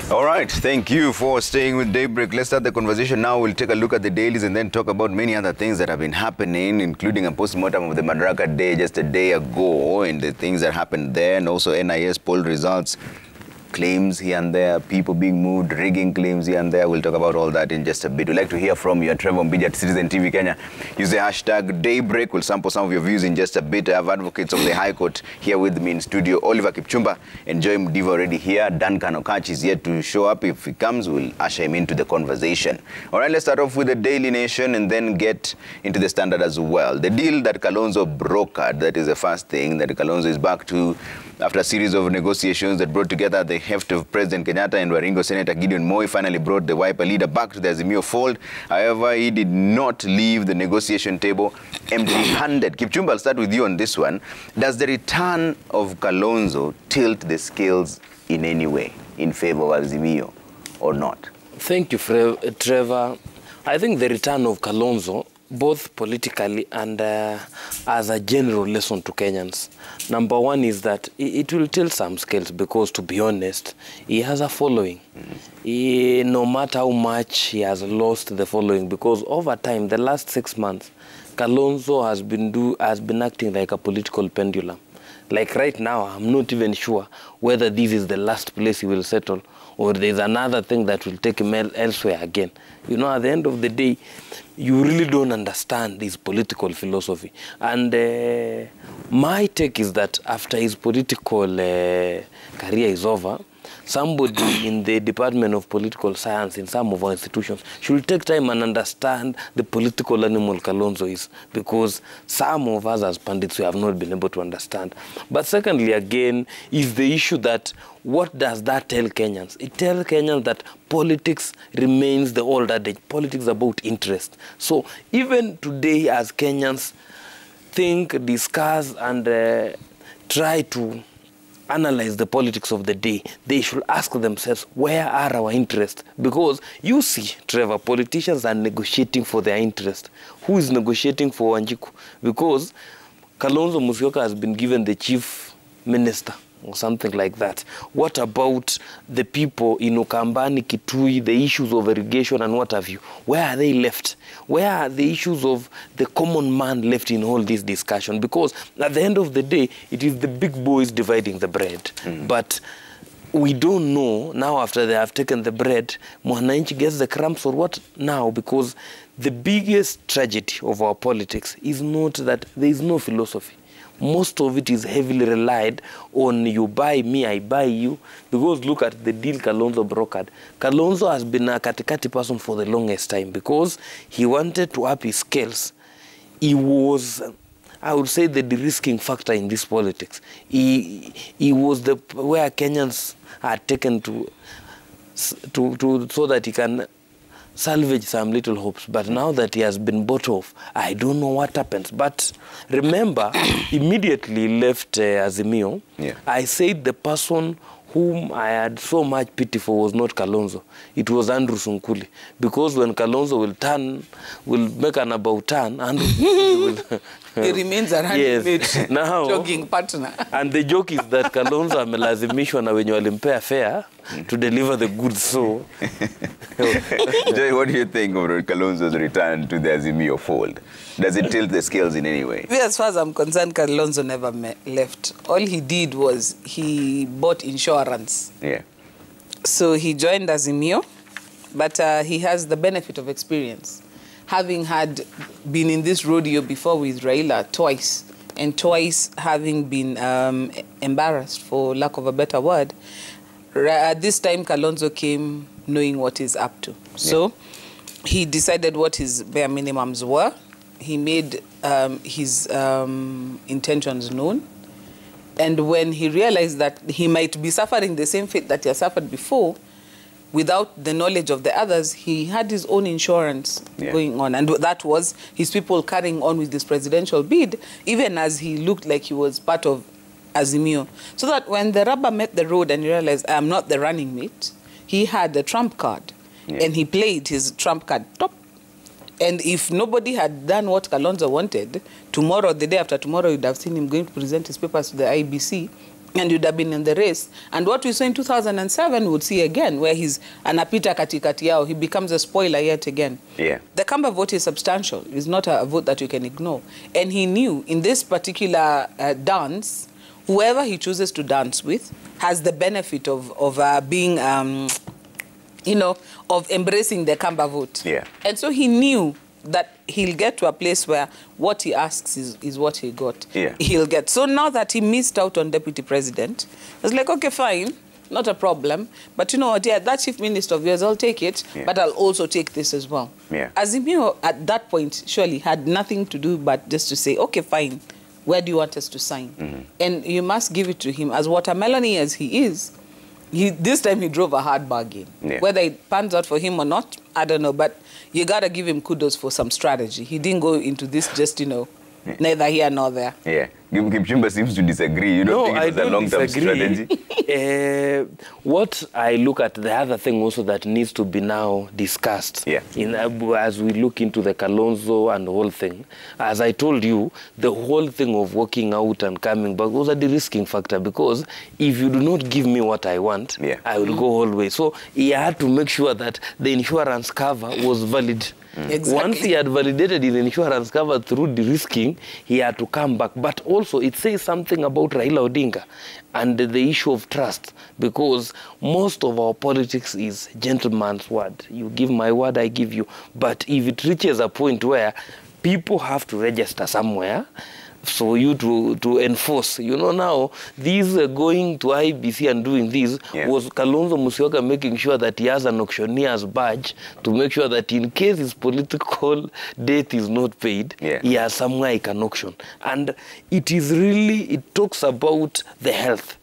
All right, thank you for staying with Daybreak. Let's start the conversation now. We'll take a look at the dailies and then talk about many other things that have been happening, including a post-mortem of the Madaraka Day just a day ago and the things that happened there, and also NIS poll results, claims here and there, people being moved, rigging claims here and there. We'll talk about all that in just a bit. We'd like to hear from you at Trevor Mbidi at Citizen TV Kenya. Use the hashtag Daybreak. We'll sample some of your views in just a bit. I have advocates of the High Court here with me in studio. Oliver Kipchumba and Joy Mdiva already here. Duncan Okach is yet to show up. If he comes, we'll usher him into the conversation. All right, let's start off with the Daily Nation and then get into the Standard as well. The deal that Kalonzo brokered, that is the first thing, that Kalonzo is back to after a series of negotiations that brought together the heft of President Kenyatta and Waringo Senator Gideon Moi finally brought the Wiper leader back to the Azimio fold. However, he did not leave the negotiation table empty-handed. Kipchumba, I'll start with you on this one. Does the return of Kalonzo tilt the scales in any way in favor of Azimio or not? Thank you, Trevor. I think the return of Kalonzo, both politically and as a general lesson to Kenyans. Number one is that it will tilt some scales because, to be honest, he has a following. No matter how much he has lost the following, because over time, the last 6 months, Kalonzo has been acting like a political pendulum. Like right now, I'm not even sure whether this is the last place he will settle or there's another thing that will take him elsewhere again. You know, at the end of the day, you really don't understand his political philosophy. And my take is that after his political career is over, somebody in the Department of Political Science in some of our institutions should take time and understand the political animal Kalonzo is, because some of us as pundits we have not been able to understand. But secondly, again, is the issue that what does that tell Kenyans? It tells Kenyans that politics remains the old adage. Politics is about interest. So even today, as Kenyans think, discuss, and try to analyze the politics of the day, they should ask themselves, where are our interests? Because you see, Trevor, politicians are negotiating for their interest. Who is negotiating for Wanjiku? Because Kalonzo Musyoka has been given the chief minister or something like that. What about the people in Ukambani, Kitui, the issues of irrigation and what have you? Where are they left? Where are the issues of the common man left in all this discussion? Because at the end of the day, it is the big boys dividing the bread. But we don't know now, after they have taken the bread, Mwananchi gets the crumbs or what now? Because the biggest tragedy of our politics is not that there is no philosophy. Most of it is heavily relied on you buy me, I buy you. Because look at the deal Kalonzo brokered. Kalonzo has been a katikati person for the longest time because he wanted to up his scales. He was, I would say, the de-risking factor in this politics. He was the where Kenyans are taken to so that he can salvage some little hopes. But now that he has been bought off, I don't know what happens. But remember, immediately left Azimio, I said the person whom I had so much pity for was not Kalonzo. It was Andrew Sunkuli. Because when Kalonzo will make an about turn, Andrew will... He remains a running mate, jogging partner. And the joke is that Kalonzo amelazimishwa na wenye walimpea fare to deliver the goods. So, Joy, what do you think of Kalonzo's return to the Azimio fold? Does it tilt the scales in any way? As far as I'm concerned, Kalonzo never left. All he did was he bought insurance. Yeah. So he joined Azimio, but he has the benefit of experience, having been in this rodeo before with Raila twice, and twice having been embarrassed, for lack of a better word. At this time, Kalonzo came knowing what he's up to. So he decided what his bare minimums were. He made his intentions known. And when he realized that he might be suffering the same fate that he had suffered before, without the knowledge of the others, he had his own insurance going on. And that was his people carrying on with this presidential bid, even as he looked like he was part of Azimio. So that when the rubber met the road and he realized, I'm not the running mate, he had a trump card. And he played his trump card top. And if nobody had done what Kalonzo wanted, tomorrow, the day after tomorrow, you'd have seen him going to present his papers to the IBC and you'd have been in the race. And what we saw in 2007 we would see again, where he's anapita katikati yao, he becomes a spoiler yet again. Yeah. The Kamba vote is substantial. It's not a vote that you can ignore. And he knew in this particular dance, whoever he chooses to dance with has the benefit of being, you know, of embracing the Kamba vote. Yeah. And so he knew that he'll get to a place where what he asks is what he got. Yeah. He'll get. So now that he missed out on deputy president, I was like, okay, fine, not a problem. But you know what, yeah, that chief minister of yours, I'll take it, yeah. but I'll also take this as well. Yeah. Azimio at that point surely had nothing to do but just to say, okay, fine, where do you want us to sign? And you must give it to him. As watermelony as he is, this time he drove a hard bargain. Yeah. Whether it pans out for him or not, I don't know. But you got to give him kudos for some strategy. He didn't go into this just, you know, neither here nor there. Yeah. Kipchumba seems to disagree. You don't think it's a long-term strategy? What I look at, the other thing also that needs to be now discussed, as we look into the Kalonzo and the whole thing, as I told you, the whole thing of walking out and coming back was a de-risking factor, because if you do not give me what I want, I will go all the way. So he had to make sure that the insurance cover was valid. Exactly. Once he had validated his insurance cover through de-risking, he had to come back. But also, it says something about Raila Odinga and the issue of trust, because most of our politics is gentleman's word. You give my word, I give you. But if it reaches a point where people have to register somewhere, for you to enforce. You know, now, these going to IBC and doing this was Kalonzo Musyoka making sure that he has an auctioneer's badge to make sure that in case his political debt is not paid, he has somewhere he can auction. And it is really, it talks about the health.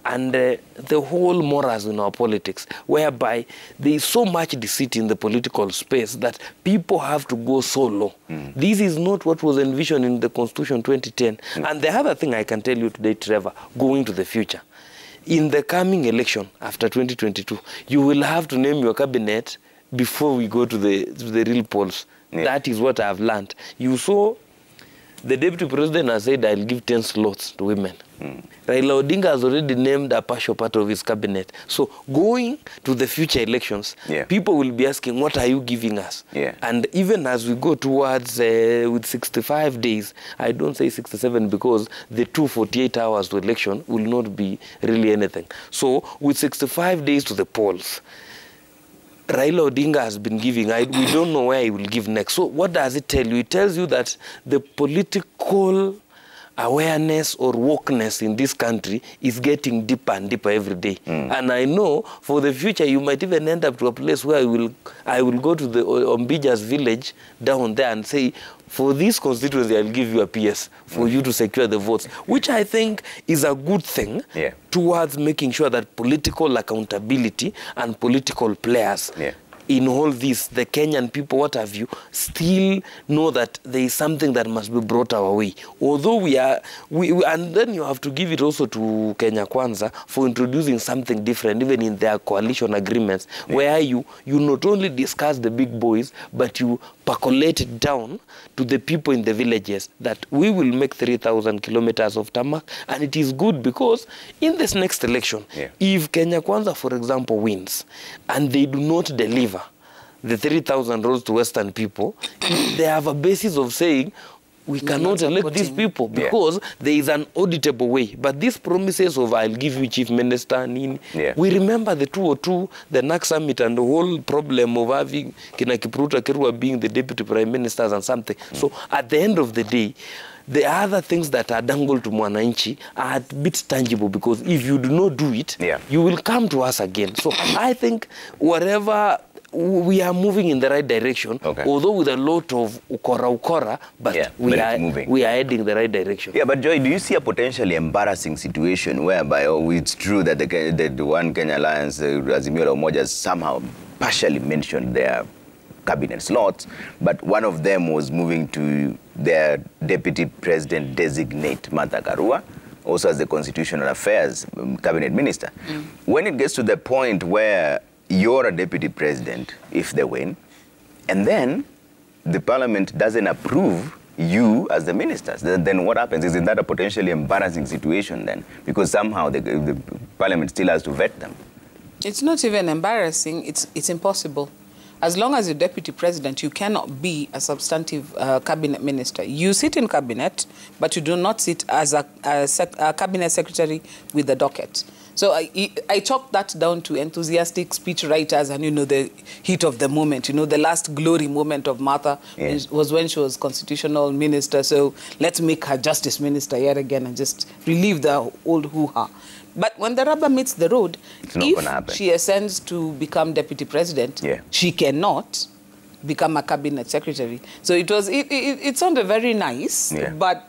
And the whole morals in our politics, whereby there is so much deceit in the political space that people have to go so low. This is not what was envisioned in the Constitution 2010. And the other thing I can tell you today, Trevor, going to the future, in the coming election after 2022, you will have to name your cabinet before we go to the real polls. That is what I have learned. You saw the deputy president has said, I'll give 10 slots to women. Raila Odinga has already named a partial part of his cabinet. So going to the future elections, people will be asking, what are you giving us? And even as we go towards with 65 days, I don't say 67 because the 248 hours to election will not be really anything. So with 65 days to the polls, Raila Odinga has been giving. We don't know where he will give next. So what does it tell you? It tells you that the political awareness or wokeness in this country is getting deeper and deeper every day. And I know for the future you might even end up to a place where I will go to the Ombija's village down there and say, for this constituency, I'll give you a PS for you to secure the votes, which I think is a good thing towards making sure that political accountability and political players in all this, the Kenyan people, what have you, still know that there is something that must be brought our way. Although and then you have to give it also to Kenya Kwanza for introducing something different, even in their coalition agreements, where you not only discuss the big boys, but you percolate it down to the people in the villages that we will make 3,000 kilometers of tarmac. And it is good because in this next election, if Kenya Kwanza, for example, wins and they do not deliver the 3,000 roads to Western people, they have a basis of saying, we cannot elect these people because there is an auditable way. But these promises of I'll give you chief minister, we remember the 202, the NAC summit, and the whole problem of having Kina Kipruta Kirua being the deputy prime ministers and something. So at the end of the day, the other things that are dangled to Mwananchi are a bit tangible, because if you do not do it, you will come to us again. So I think whatever, we are moving in the right direction, although with a lot of ukora, but we are heading the right direction. Yeah, but Joy, do you see a potentially embarrassing situation whereby it's true that the One Kenya Alliance, Azimio Umoja, somehow partially mentioned their cabinet slots, but one of them was moving to their deputy president designate, Martha Karua, also as the constitutional affairs cabinet minister. When it gets to the point where you're a deputy president, if they win, and then the parliament doesn't approve you as the ministers. Then what happens? Isn't that a potentially embarrassing situation then? Because somehow the parliament still has to vet them. It's not even embarrassing. It's impossible. As long as you're deputy president, you cannot be a substantive cabinet minister. You sit in cabinet, but you do not sit as a cabinet secretary with the docket. So I chalk that down to enthusiastic speech writers and, the heat of the moment. The last glory moment of Martha was when she was constitutional minister. So let's make her justice minister yet again and just relieve the old hoo-ha. But when the rubber meets the road, if she ascends to become deputy president, she cannot become a cabinet secretary. So it sounded very nice, but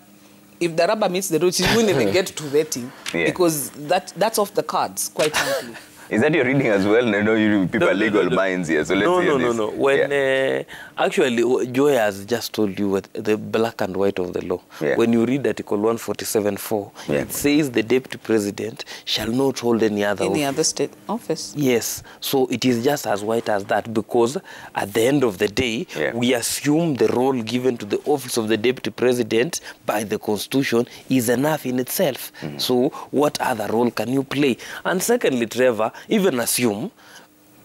if the rubber meets the road, she won't even get to vetting because that's off the cards, quite frankly. Is that your reading as well? I know people are legal minds here, so let's hear this. No. When actually, Joy has just told you what the black and white of the law. When you read Article 147(4), it says the deputy president shall not hold any other state office. Yes, so it is just as white as that, because at the end of the day, we assume the role given to the office of the deputy president by the Constitution is enough in itself. So what other role can you play? And secondly, Trevor, even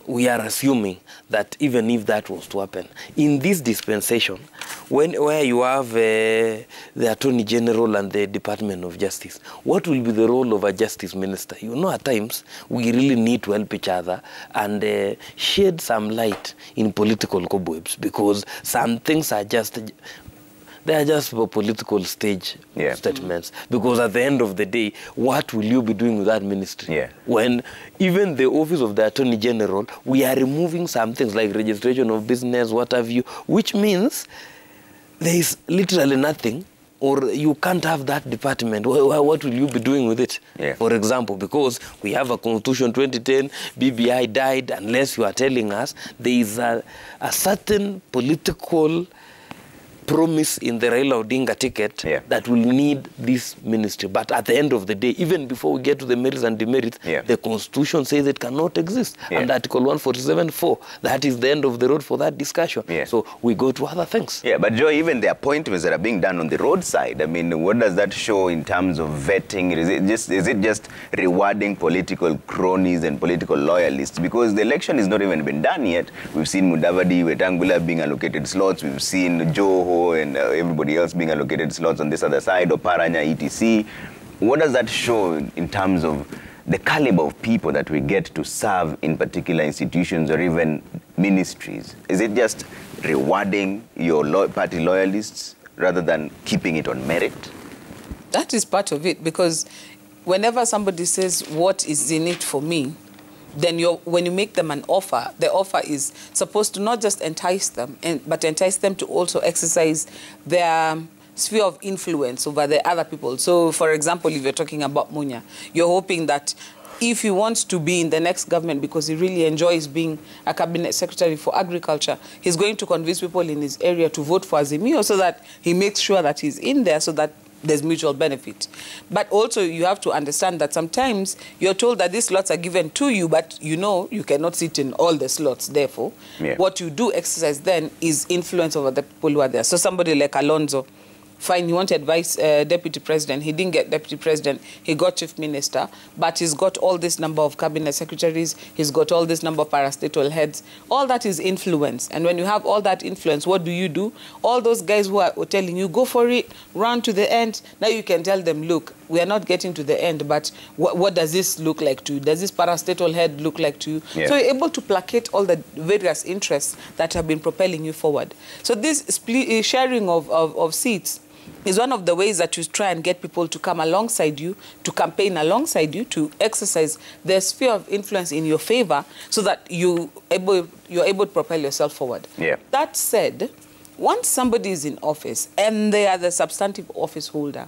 we are assuming that even if that was to happen, in this dispensation, where you have the Attorney General and the Department of Justice, what will be the role of a justice minister? At times, we really need to help each other and shed some light in political cobwebs, because some things are just... They are just for political stage statements. Because at the end of the day, what will you be doing with that ministry? When even the office of the Attorney General, we are removing some things like registration of business, what have you, which means there is literally nothing, or you can't have that department. What will you be doing with it? For example, because we have a Constitution 2010, BBI died, unless you are telling us there is a certain political promise in the Raila Odinga ticket that will need this ministry. But at the end of the day, even before we get to the merits and demerits, the Constitution says it cannot exist. And Article 147(4), that is the end of the road for that discussion. So we go to other things. But Joy, even the appointments that are being done on the roadside, I mean, what does that show in terms of vetting? Is it just rewarding political cronies and political loyalists? Because the election has not even been done yet. We've seen Mudavadi, Wetangula being allocated slots. We've seen Joho and everybody else being allocated slots on this other side, or Paranya, etc. What does that show in terms of the caliber of people that we get to serve in particular institutions or even ministries? Is it just rewarding your party loyalists rather than keeping it on merit? That is part of it, because whenever somebody says, what is in it for me, then when you make them an offer, the offer is supposed to not just entice them, but entice them to also exercise their sphere of influence over the other people. So, for example, if you're talking about Munya, you're hoping that if he wants to be in the next government because he really enjoys being a cabinet secretary for agriculture, he's going to convince people in his area to vote for Azimio so that he makes sure that he's in there, so that there's mutual benefit. But also you have to understand that sometimes you're told that these slots are given to you, but you cannot sit in all the slots. Therefore, what you do exercise then is influence over the people who are there. So somebody like Kalonzo, fine, he wanted vice deputy president. He didn't get deputy president. He got chief minister, but he's got all this number of cabinet secretaries. He's got all this number of parastatal heads. All that is influence. And when you have all that influence, what do? All those guys who are telling you, go for it, run to the end. Now you can tell them, look, we are not getting to the end, but what does this look like to you? Does this parastatal head look like to you? So you're able to placate all the various interests that have been propelling you forward. So this sharing of seats is one of the ways that you try and get people to come alongside you, to campaign alongside you, to exercise their sphere of influence in your favor, so that you're able to propel yourself forward. That said, once somebody is in office and they are the substantive office holder,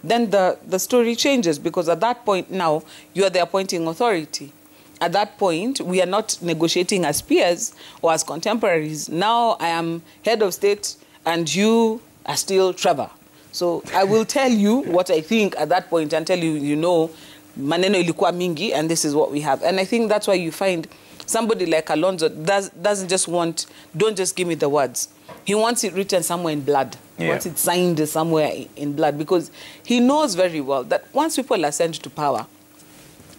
then the story changes, because at that point now, you are the appointing authority. At that point, we are not negotiating as peers or as contemporaries. Now I am head of state and you are still Trevor. So I will tell you what I think at that point and tell you, maneno ilikuwa mingi and this is what we have. And I think that's why you find somebody like Kalonzo doesn't just want, don't just give me the words. He wants it written somewhere in blood. He Yeah. wants it signed somewhere in blood, because he knows very well that once people ascend to power,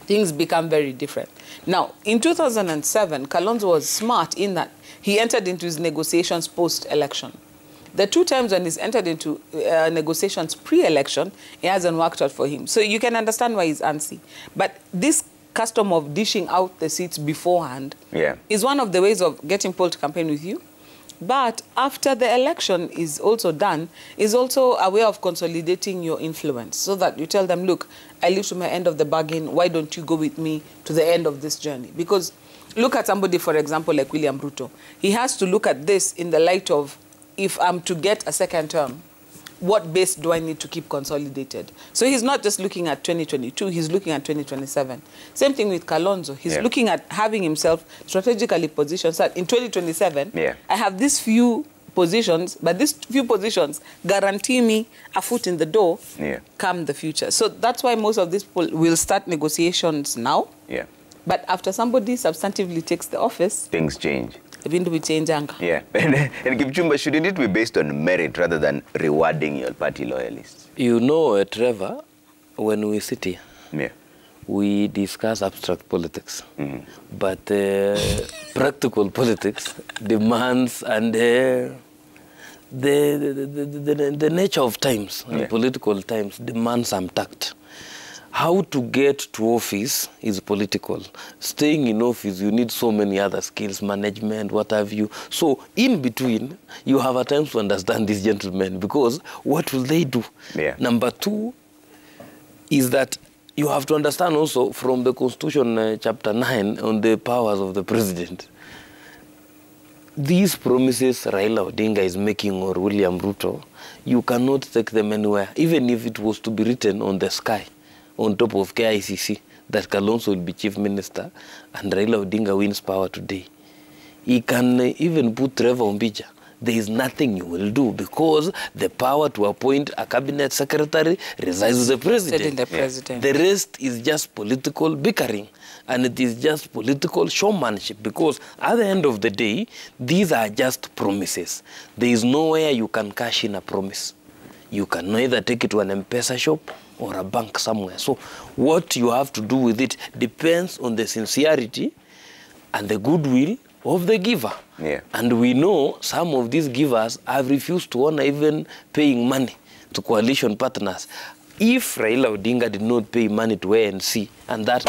things become very different. Now, in 2007, Kalonzo was smart in that he entered into his negotiations post-election. The 2 times when he's entered into negotiations pre-election, it hasn't worked out for him. So you can understand why he's antsy. But this custom of dishing out the seats beforehand is one of the ways of getting people to campaign with you. But after the election is also done, is also a way of consolidating your influence, so that you tell them, look, I live to my end of the bargain. Why don't you go with me to the end of this journey? Because look at somebody, for example, like William Ruto. He has to look at this in the light of, if I'm to get a second term, what base do I need to keep consolidated? So he's not just looking at 2022, he's looking at 2027. Same thing with Kalonzo. He's looking at having himself strategically positioned so that in 2027, I have these few positions, but these few positions guarantee me a foot in the door come the future. So that's why most of these people will start negotiations now. But after somebody substantively takes the office, things change. And Kipchumba, shouldn't it be based on merit rather than rewarding your party loyalists? You know, Trevor, when we sit here, we discuss abstract politics. But practical politics demands, and the nature of times, political times, demands some tact. How to get to office is political. Staying in office, you need so many other skills, management, what have you. So in between, you have at times to understand these gentlemen, because what will they do? Number 2 is that you have to understand also from the Constitution, chapter 9, on the powers of the president. These promises Raila Odinga is making, or William Ruto, you cannot take them anywhere, even if it was to be written on the sky, on top of KICC, that Kalonzo will be chief minister and Raila Odinga wins power today. He can even put Trevor Ombija. There is nothing you will do, because the power to appoint a cabinet secretary resides with the president. The rest is just political bickering, and it is just political showmanship, because at the end of the day, these are just promises. There is nowhere you can cash in a promise. You can either take it to an M-Pesa shop or a bank somewhere. So what you have to do with it depends on the sincerity and the goodwill of the giver. And we know some of these givers have refused to honor even paying money to coalition partners. If Raila Odinga did not pay money to ANC, and that,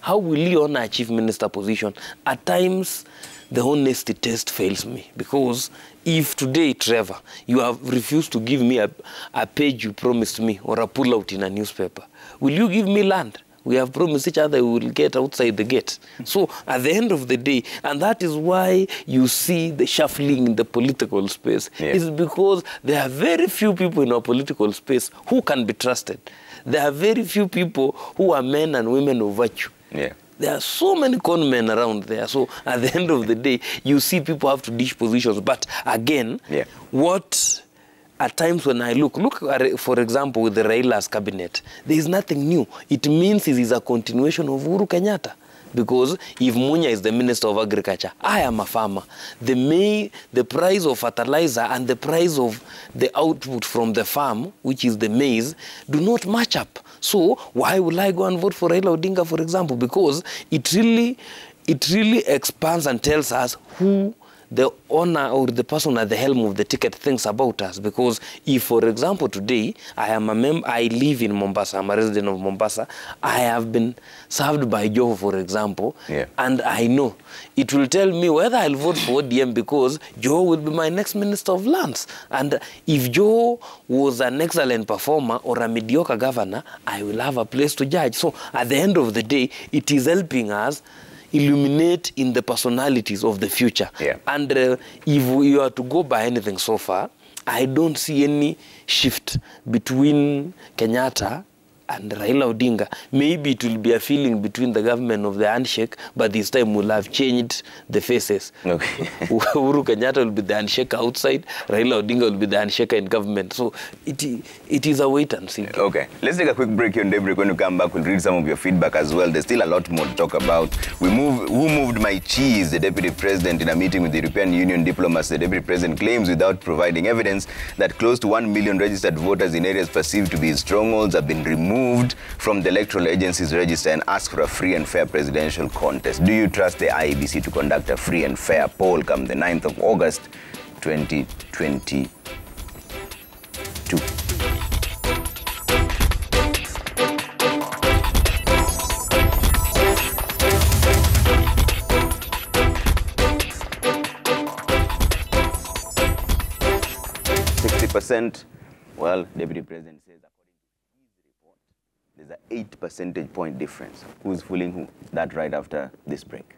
how will he honor a chief minister position? At times, the honesty test fails me, because if today, Trevor, you have refused to give me a page you promised me, or a pull-out in a newspaper, will you give me land? We have promised each other we will get outside the gate. So at the end of the day, and that is why you see the shuffling in the political space, is because there are very few people in our political space who can be trusted. There are very few people who are men and women of virtue. There are so many con men around there. So at the end of the day, you see people have to dish positions. But again, what at times when I look at, for example, with the Raila's cabinet, there is nothing new. It means it is a continuation of Uhuru Kenyatta. Because if Munya is the Minister of Agriculture, I am a farmer. The price of fertilizer and the price of the output from the farm, which is the maize, do not match up. So why will I go and vote for Raila Odinga, for example? Because it really expands and tells us who the owner or the person at the helm of the ticket thinks about us. Because if, for example, today I live in Mombasa, I'm a resident of Mombasa, I have been served by Joe, for example, and I know it will tell me whether I'll vote for ODM, because Joe will be my next Minister of Lands. And if Joe was an excellent performer or a mediocre governor, I will have a place to judge. So at the end of the day, it is helping us illuminate in the personalities of the future. And if we are to go by anything so far, I don't see any shift between Kenyatta and Raila Odinga, maybe it will be a feeling between the government of the handshake, but this time we'll have changed the faces. Okay. Uhuru Kenyatta will be the handshaker outside, Raila Odinga will be the handshaker in government. So it is a wait and see. Okay, let's take a quick break here on Daybreak. When we come back, we'll read some of your feedback as well. There's still a lot more to talk about. Who moved my cheese? The Deputy President in a meeting with the European Union diplomats. The Deputy President claims without providing evidence that close to 1 million registered voters in areas perceived to be strongholds have been removed from the electoral agency's register and asked for a free and fair presidential contest. Do you trust the IEBC to conduct a free and fair poll come the 9th of August 2022? 60%, well, Deputy President says according to his report, there's an 8 percentage point difference. Who's fooling who? That right after this break.